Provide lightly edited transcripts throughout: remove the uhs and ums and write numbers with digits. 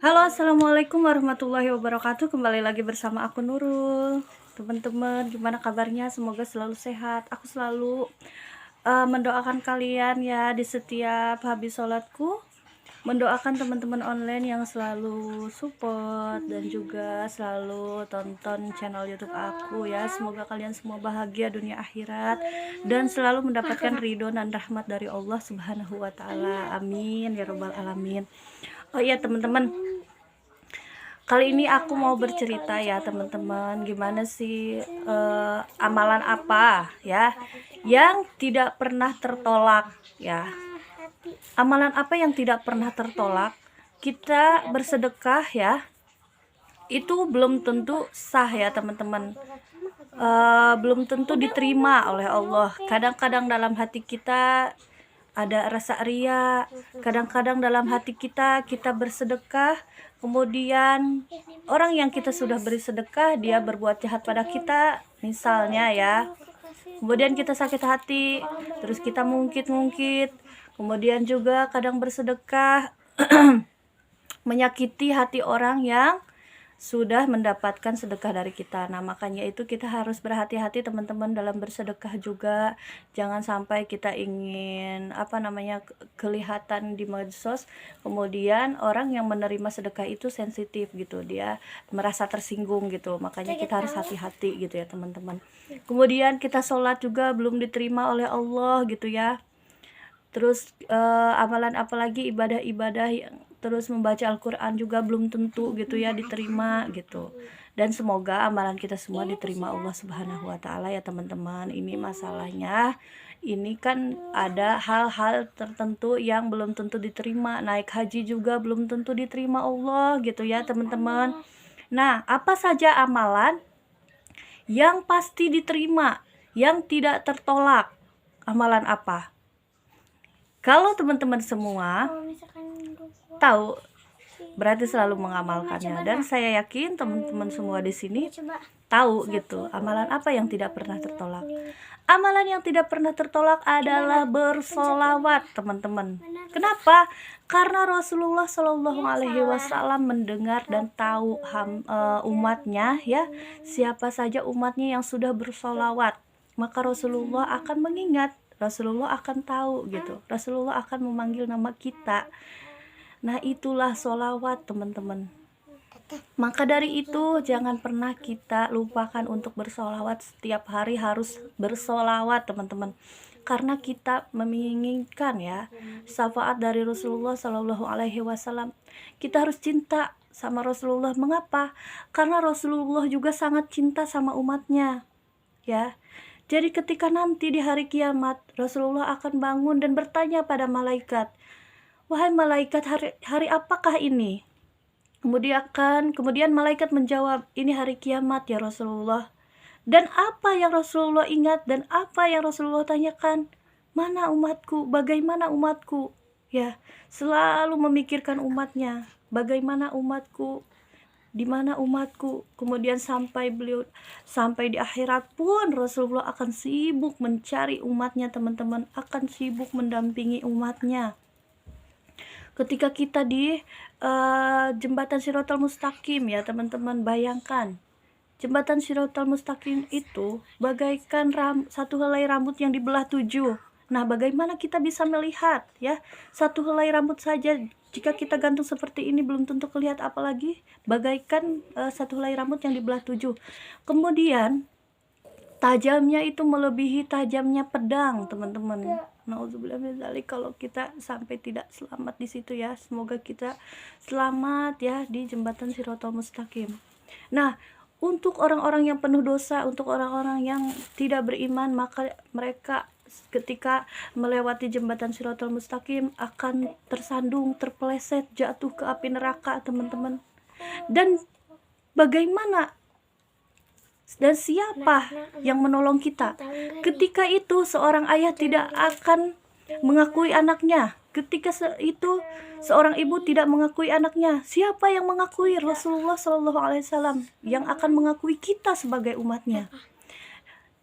Halo, assalamualaikum warahmatullahi wabarakatuh. Kembali lagi bersama aku Nurul. Teman-teman, gimana kabarnya? Semoga selalu sehat. Aku selalu mendoakan kalian ya di setiap habis sholatku. Mendoakan teman-teman online yang selalu support dan juga selalu tonton channel YouTube aku ya. Semoga kalian semua bahagia dunia akhirat dan selalu mendapatkan ridho dan rahmat dari Allah Subhanahu wa taala. Amin ya rabbal alamin. Oh iya teman-teman, kali ini aku mau bercerita ya teman-teman, gimana sih amalan apa ya yang tidak pernah tertolak ya. Amalan apa yang tidak pernah tertolak? Kita bersedekah ya, itu belum tentu sah ya teman-teman. Belum tentu diterima oleh Allah. Kadang-kadang dalam hati kita ada rasa ria, kadang-kadang dalam hati kita bersedekah, kemudian orang yang kita sudah beri sedekah dia berbuat jahat pada kita misalnya ya, kemudian kita sakit hati, terus kita mungkit-mungkit, kemudian juga kadang bersedekah menyakiti hati orang yang sudah mendapatkan sedekah dari kita. Nah, makanya itu kita harus berhati-hati teman-teman dalam bersedekah juga. Jangan sampai kita ingin kelihatan di medsos, kemudian orang yang menerima sedekah itu sensitif gitu, dia merasa tersinggung gitu. Makanya kita harus hati-hati gitu ya teman-teman. Kemudian kita sholat juga belum diterima oleh Allah gitu ya. Terus amalan apalagi ibadah-ibadah yang terus membaca Al-Quran juga belum tentu gitu ya diterima gitu. Dan semoga amalan kita semua diterima Allah Subhanahu wa taala ya teman-teman. Ini masalahnya, ini kan ada hal-hal tertentu yang belum tentu diterima. Naik haji juga belum tentu diterima Allah gitu ya teman-teman. Nah, apa saja amalan yang pasti diterima, yang tidak tertolak? Amalan apa? Kalau teman-teman semua tahu, berarti selalu mengamalkannya. Dan saya yakin teman-teman semua di sini tahu gitu, amalan apa yang tidak pernah tertolak. Amalan yang tidak pernah tertolak adalah bersolawat, teman-teman. Kenapa? Karena Rasulullah Shallallahu Alaihi Wasallam mendengar dan tahu umatnya ya, siapa saja umatnya yang sudah bersolawat, maka Rasulullah akan mengingat, Rasulullah akan tahu gitu, Rasulullah akan memanggil nama kita. Nah, itulah sholawat teman-teman. Maka dari itu jangan pernah kita lupakan untuk bersolawat. Setiap hari harus bersolawat teman-teman, karena kita menginginkan ya syafaat dari Rasulullah Shallallahu Alaihi Wasallam. Kita harus cinta sama Rasulullah. Mengapa? Karena Rasulullah juga sangat cinta sama umatnya ya. Jadi ketika nanti di hari kiamat Rasulullah akan bangun dan bertanya pada malaikat, wahai malaikat, hari apakah ini? Kemudian malaikat menjawab, ini hari kiamat ya Rasulullah. Dan apa yang Rasulullah ingat dan apa yang Rasulullah tanyakan? Mana umatku? Bagaimana umatku? Ya, selalu memikirkan umatnya. Bagaimana umatku? Di mana umatku? Kemudian sampai di akhirat pun Rasulullah akan sibuk mencari umatnya teman-teman, akan sibuk mendampingi umatnya. Ketika kita di jembatan Shiratal Mustaqim ya teman-teman, bayangkan jembatan Shiratal Mustaqim itu bagaikan satu helai rambut yang dibelah 7. Nah, bagaimana kita bisa melihat ya satu helai rambut saja? Jika kita gantung seperti ini belum tentu kelihatan, apalagi bagaikan satu helai rambut yang dibelah 7. Kemudian tajamnya itu melebihi tajamnya pedang teman-teman. Nauzubillah min dzalik, kalau kita sampai tidak selamat di situ ya. Semoga kita selamat ya di jembatan Shiratal Mustaqim. Nah, untuk orang-orang yang penuh dosa, untuk orang-orang yang tidak beriman, maka mereka ketika melewati jembatan Shiratal Mustaqim akan tersandung, terpeleset, jatuh ke api neraka teman-teman. Dan bagaimana dan siapa yang menolong kita? Ketika itu seorang ayah tidak akan mengakui anaknya. Ketika itu seorang ibu tidak mengakui anaknya. Siapa yang mengakui? Rasulullah Shallallahu Alaihi Wasallam yang akan mengakui kita sebagai umatnya.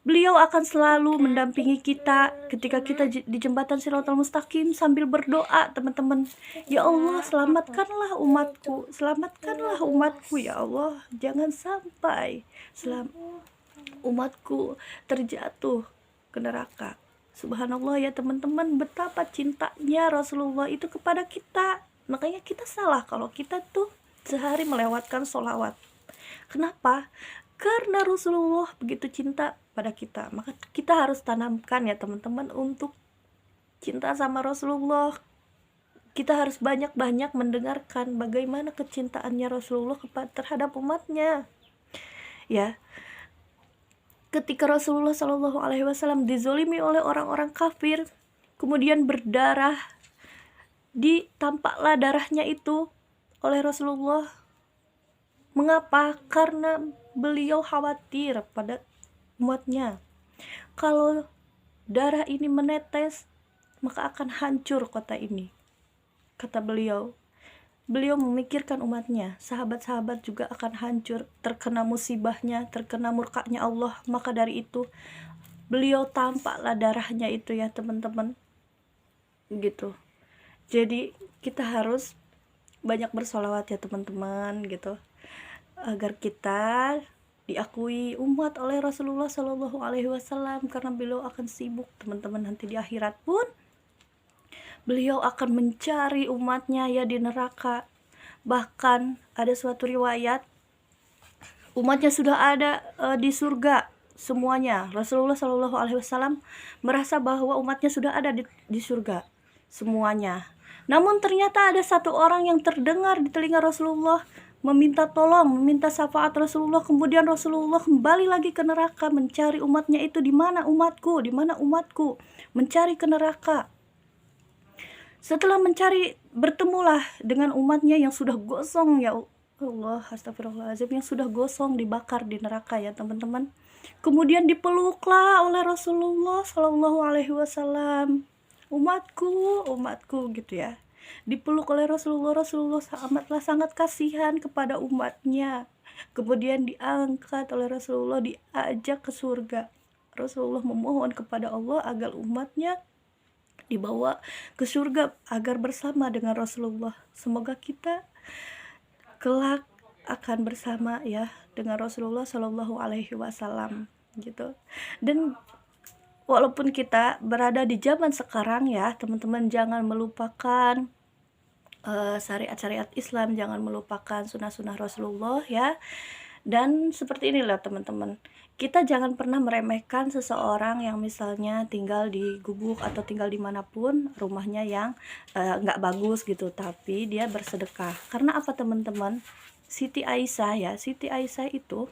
Beliau akan selalu mendampingi kita ketika kita di jembatan Shiratal Mustaqim sambil berdoa, teman-teman. Ya Allah, selamatkanlah umatku, selamatkanlah umatku ya Allah. Jangan sampai umatku terjatuh ke neraka. Subhanallah ya teman-teman, betapa cintanya Rasulullah itu kepada kita. Makanya kita salah kalau kita tuh sehari melewatkan sholawat. Kenapa? Karena Rasulullah begitu cinta pada kita, maka kita harus tanamkan ya teman-teman untuk cinta sama Rasulullah. Kita harus banyak-banyak mendengarkan bagaimana kecintaannya Rasulullah terhadap umatnya. Ya, ketika Rasulullah Shallallahu Alaihi Wasallam dizolimi oleh orang-orang kafir, kemudian berdarah, ditampaklah darahnya itu oleh Rasulullah. Mengapa? Karena beliau khawatir pada umatnya. Kalau darah ini menetes, maka akan hancur kota ini. Kata beliau. Beliau memikirkan umatnya. Sahabat-sahabat juga akan hancur, terkena musibahnya, terkena murkanya Allah. Maka dari itu, beliau tampaklah darahnya itu ya teman-teman. Gitu. Jadi kita harus banyak bersolawat ya teman-teman gitu, agar kita diakui umat oleh Rasulullah Shallallahu Alaihi Wasallam, karena beliau akan sibuk teman-teman, nanti di akhirat pun beliau akan mencari umatnya ya di neraka. Bahkan ada suatu riwayat umatnya sudah ada di surga semuanya. Rasulullah Shallallahu Alaihi Wasallam merasa bahwa umatnya sudah ada di surga semuanya. Namun ternyata ada satu orang yang terdengar di telinga Rasulullah meminta tolong, meminta syafaat Rasulullah. Kemudian Rasulullah kembali lagi ke neraka mencari umatnya itu, di mana umatku, di mana umatku, mencari ke neraka. Setelah mencari, bertemulah dengan umatnya yang sudah gosong ya Allah, astagfirullahaladzim, yang sudah gosong dibakar di neraka ya teman-teman. Kemudian dipeluklah oleh Rasulullah Shallallahu Alaihi Wasallam, umatku, umatku gitu ya. Dipeluk oleh Rasulullah. Rasulullah amatlah sangat kasihan kepada umatnya. Kemudian diangkat oleh Rasulullah, diajak ke surga. Rasulullah memohon kepada Allah agar umatnya dibawa ke surga agar bersama dengan Rasulullah. Semoga kita kelak akan bersama ya dengan Rasulullah Shallallahu Alaihi Wasallam gitu. Dan walaupun kita berada di zaman sekarang ya teman-teman, jangan melupakan syariat-syariat Islam, jangan melupakan sunnah-sunnah Rasulullah ya. Dan seperti inilah teman-teman, kita jangan pernah meremehkan seseorang yang misalnya tinggal di gubuk atau tinggal dimanapun rumahnya yang nggak bagus gitu, tapi dia bersedekah. Karena apa teman-teman? Siti Aisyah ya, Siti Aisyah itu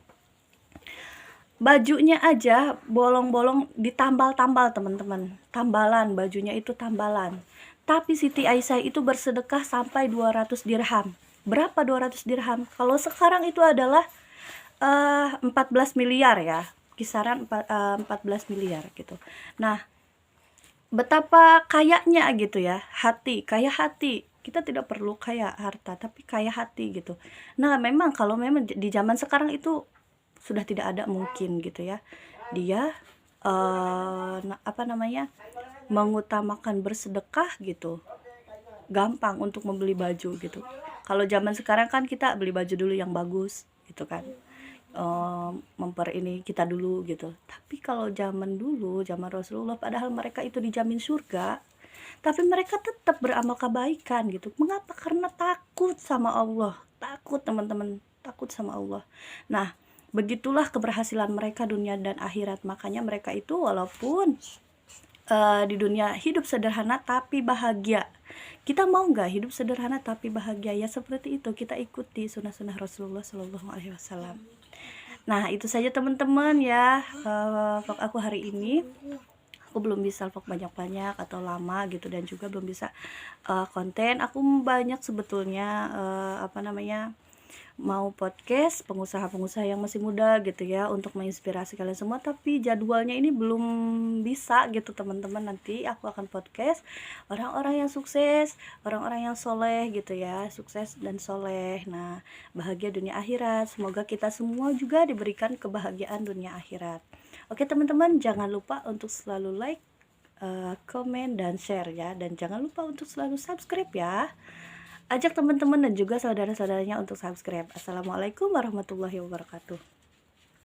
bajunya aja bolong-bolong ditambal-tambal teman-teman, tambalan, bajunya itu tambalan. Tapi Siti Aisyah itu bersedekah sampai 200 dirham. Berapa 200 dirham? Kalau sekarang itu adalah 14 miliar ya, kisaran 14 miliar gitu. Nah, betapa kayanya gitu ya, hati, kaya hati. Kita tidak perlu kaya harta, tapi kaya hati gitu. Nah, memang kalau memang di zaman sekarang itu sudah tidak ada mungkin gitu ya. Dia mengutamakan bersedekah gitu, gampang untuk membeli baju gitu. Kalau zaman sekarang kan kita beli baju dulu yang bagus gitu kan, ini kita dulu gitu. Tapi kalau zaman dulu, zaman Rasulullah, padahal mereka itu dijamin surga, tapi mereka tetap beramal kebaikan gitu. Mengapa? Karena takut sama Allah, takut teman-teman, takut sama Allah. Nah, begitulah keberhasilan mereka dunia dan akhirat. Makanya mereka itu walaupun di dunia hidup sederhana tapi bahagia. Kita mau nggak hidup sederhana tapi bahagia? Ya seperti itu, kita ikuti sunnah-sunnah Rasulullah Shallallahu Alaihi Wasallam. Nah itu saja teman-teman ya, vlog aku hari ini. Aku belum bisa vlog banyak-banyak atau lama gitu, dan juga belum bisa konten. Aku banyak sebetulnya mau podcast pengusaha-pengusaha yang masih muda gitu ya, untuk menginspirasi kalian semua, tapi jadwalnya ini belum bisa gitu teman-teman. Nanti aku akan podcast orang-orang yang sukses, orang-orang yang soleh gitu ya, sukses dan soleh. Nah, bahagia dunia akhirat. Semoga kita semua juga diberikan kebahagiaan dunia akhirat. Oke teman-teman, jangan lupa untuk selalu like, komen, dan share ya. Dan jangan lupa untuk selalu subscribe ya. Ajak teman-teman dan juga saudara-saudaranya untuk subscribe. Assalamualaikum warahmatullahi wabarakatuh.